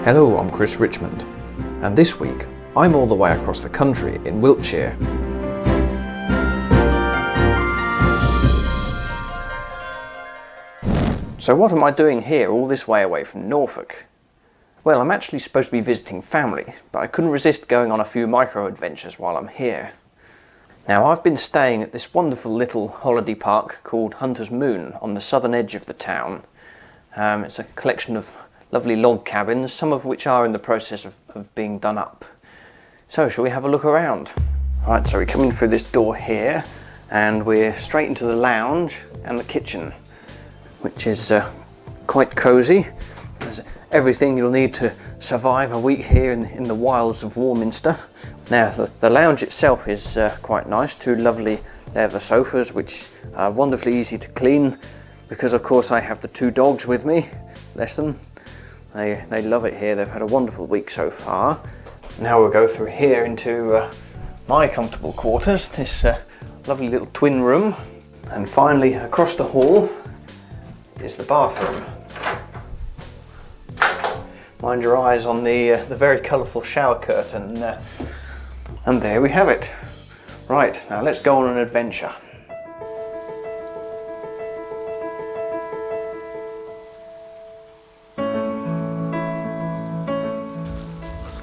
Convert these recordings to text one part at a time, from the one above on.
Hello, I'm Chris Richmond, and this week I'm all the way across the country in Wiltshire. So what am I doing here all this way away from Norfolk? Well, I'm actually supposed to be visiting family, but I couldn't resist going on a few micro-adventures while I'm here. Now, I've been staying at this wonderful little holiday park called Hunter's Moon on the southern edge of the town. It's a collection of lovely log cabins, some of which are in the process of being done up. So, shall we have a look around? Right, so we're coming through this door here, and we're straight into the lounge and the kitchen, which is quite cosy. There's everything you'll need to survive a week here in the wilds of Warminster. Now, the lounge itself is quite nice. Two lovely leather sofas, which are wonderfully easy to clean, because of course I have the two dogs with me. Bless them. They love it here. They've had a wonderful week so far. Now we'll go through here into my comfortable quarters, this lovely little twin room. And finally, across the hall is the bathroom. Mind your eyes on the very colourful shower curtain, and there we have it. Right, now let's go on an adventure.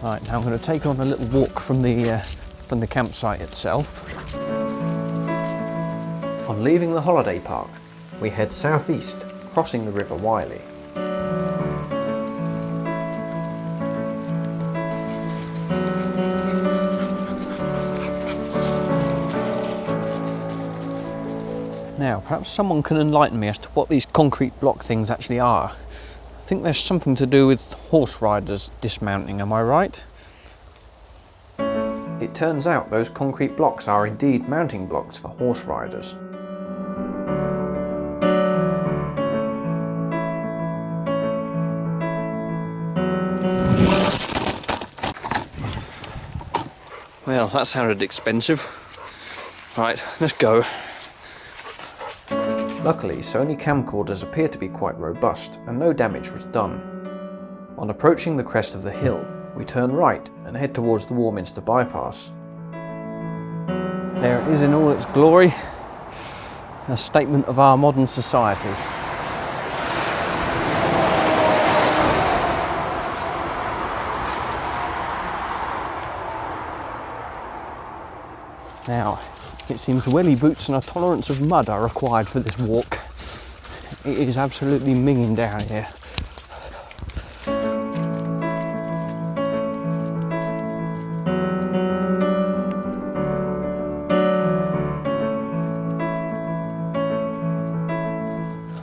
Right, now I'm going to take on a little walk from the campsite itself. On leaving the holiday park, we head southeast, crossing the River Wylie. Now, perhaps someone can enlighten me as to what these concrete block things actually are. I think there's something to do with horse riders dismounting, am I right? It turns out those concrete blocks are indeed mounting blocks for horse riders. Well, that sounded expensive. Right, let's go. Luckily, Sony camcorders appear to be quite robust and no damage was done. On approaching the crest of the hill, we turn right and head towards the Warminster bypass. There it is in all its glory, a statement of our modern society. Now, it seems welly boots and a tolerance of mud are required for this walk. It is absolutely minging down here.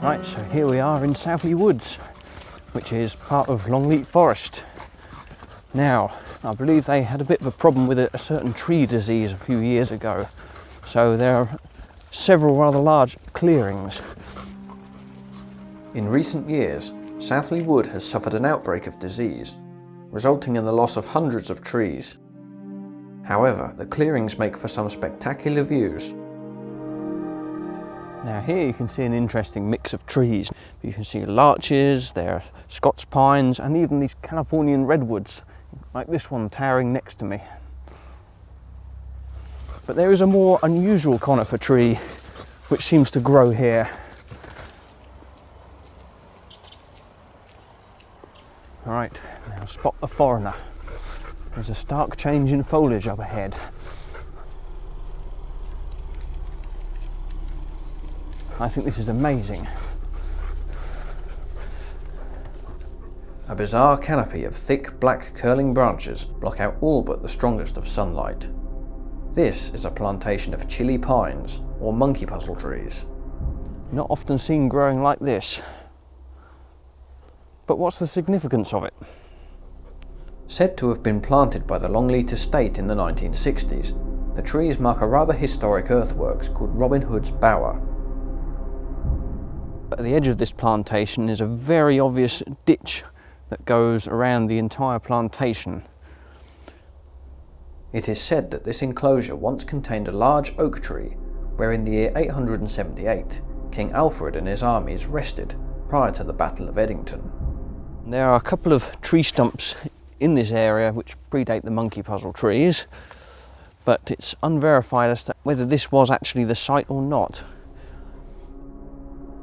Right, so here we are in Southly Woods, which is part of Longleat Forest. Now, I believe they had a bit of a problem with a certain tree disease a few years ago. So there are several rather large clearings. In recent years, Southly Wood has suffered an outbreak of disease, resulting in the loss of hundreds of trees. However, the clearings make for some spectacular views. Now here you can see an interesting mix of trees. You can see larches, there are Scots pines, and even these Californian redwoods, like this one towering next to me. But there is a more unusual conifer tree which seems to grow here. Right, now spot the foreigner. There's a stark change in foliage up ahead. I think this is amazing. A bizarre canopy of thick black curling branches block out all but the strongest of sunlight. This is a plantation of chili pines, or monkey puzzle trees. Not often seen growing like this. But what's the significance of it? Said to have been planted by the Longleat estate in the 1960s, the trees mark a rather historic earthworks called Robin Hood's Bower. At the edge of this plantation is a very obvious ditch that goes around the entire plantation. It is said that this enclosure once contained a large oak tree where in the year 878 King Alfred and his armies rested prior to the Battle of Edington. There are a couple of tree stumps in this area which predate the monkey puzzle trees, but it's unverified as to whether this was actually the site or not.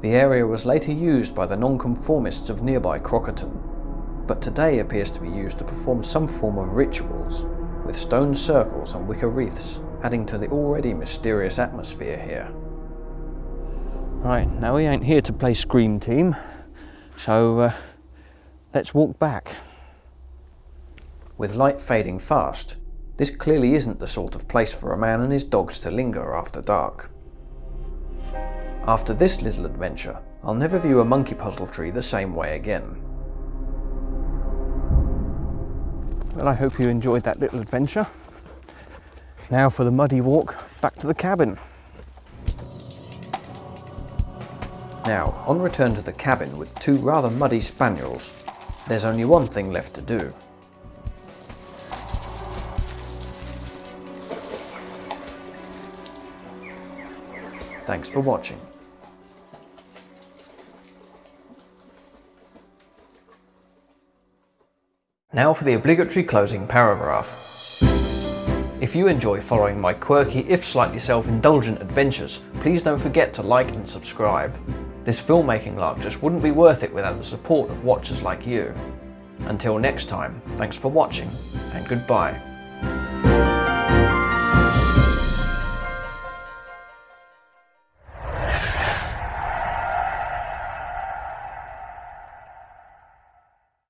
The area was later used by the nonconformists of nearby Crockerton, but today appears to be used to perform some form of rituals, with stone circles and wicker wreaths adding to the already mysterious atmosphere here. Right, now we ain't here to play Scream Team, so let's walk back. With light fading fast, this clearly isn't the sort of place for a man and his dogs to linger after dark. After this little adventure, I'll never view a monkey puzzle tree the same way again. Well, I hope you enjoyed that little adventure. Now for the muddy walk back to the cabin. Now, on return to the cabin with two rather muddy spaniels, there's only one thing left to do. Thanks for watching. Now for the obligatory closing paragraph. If you enjoy following my quirky, if slightly self-indulgent adventures, please don't forget to like and subscribe. This filmmaking lark just wouldn't be worth it without the support of watchers like you. Until next time, thanks for watching, and goodbye.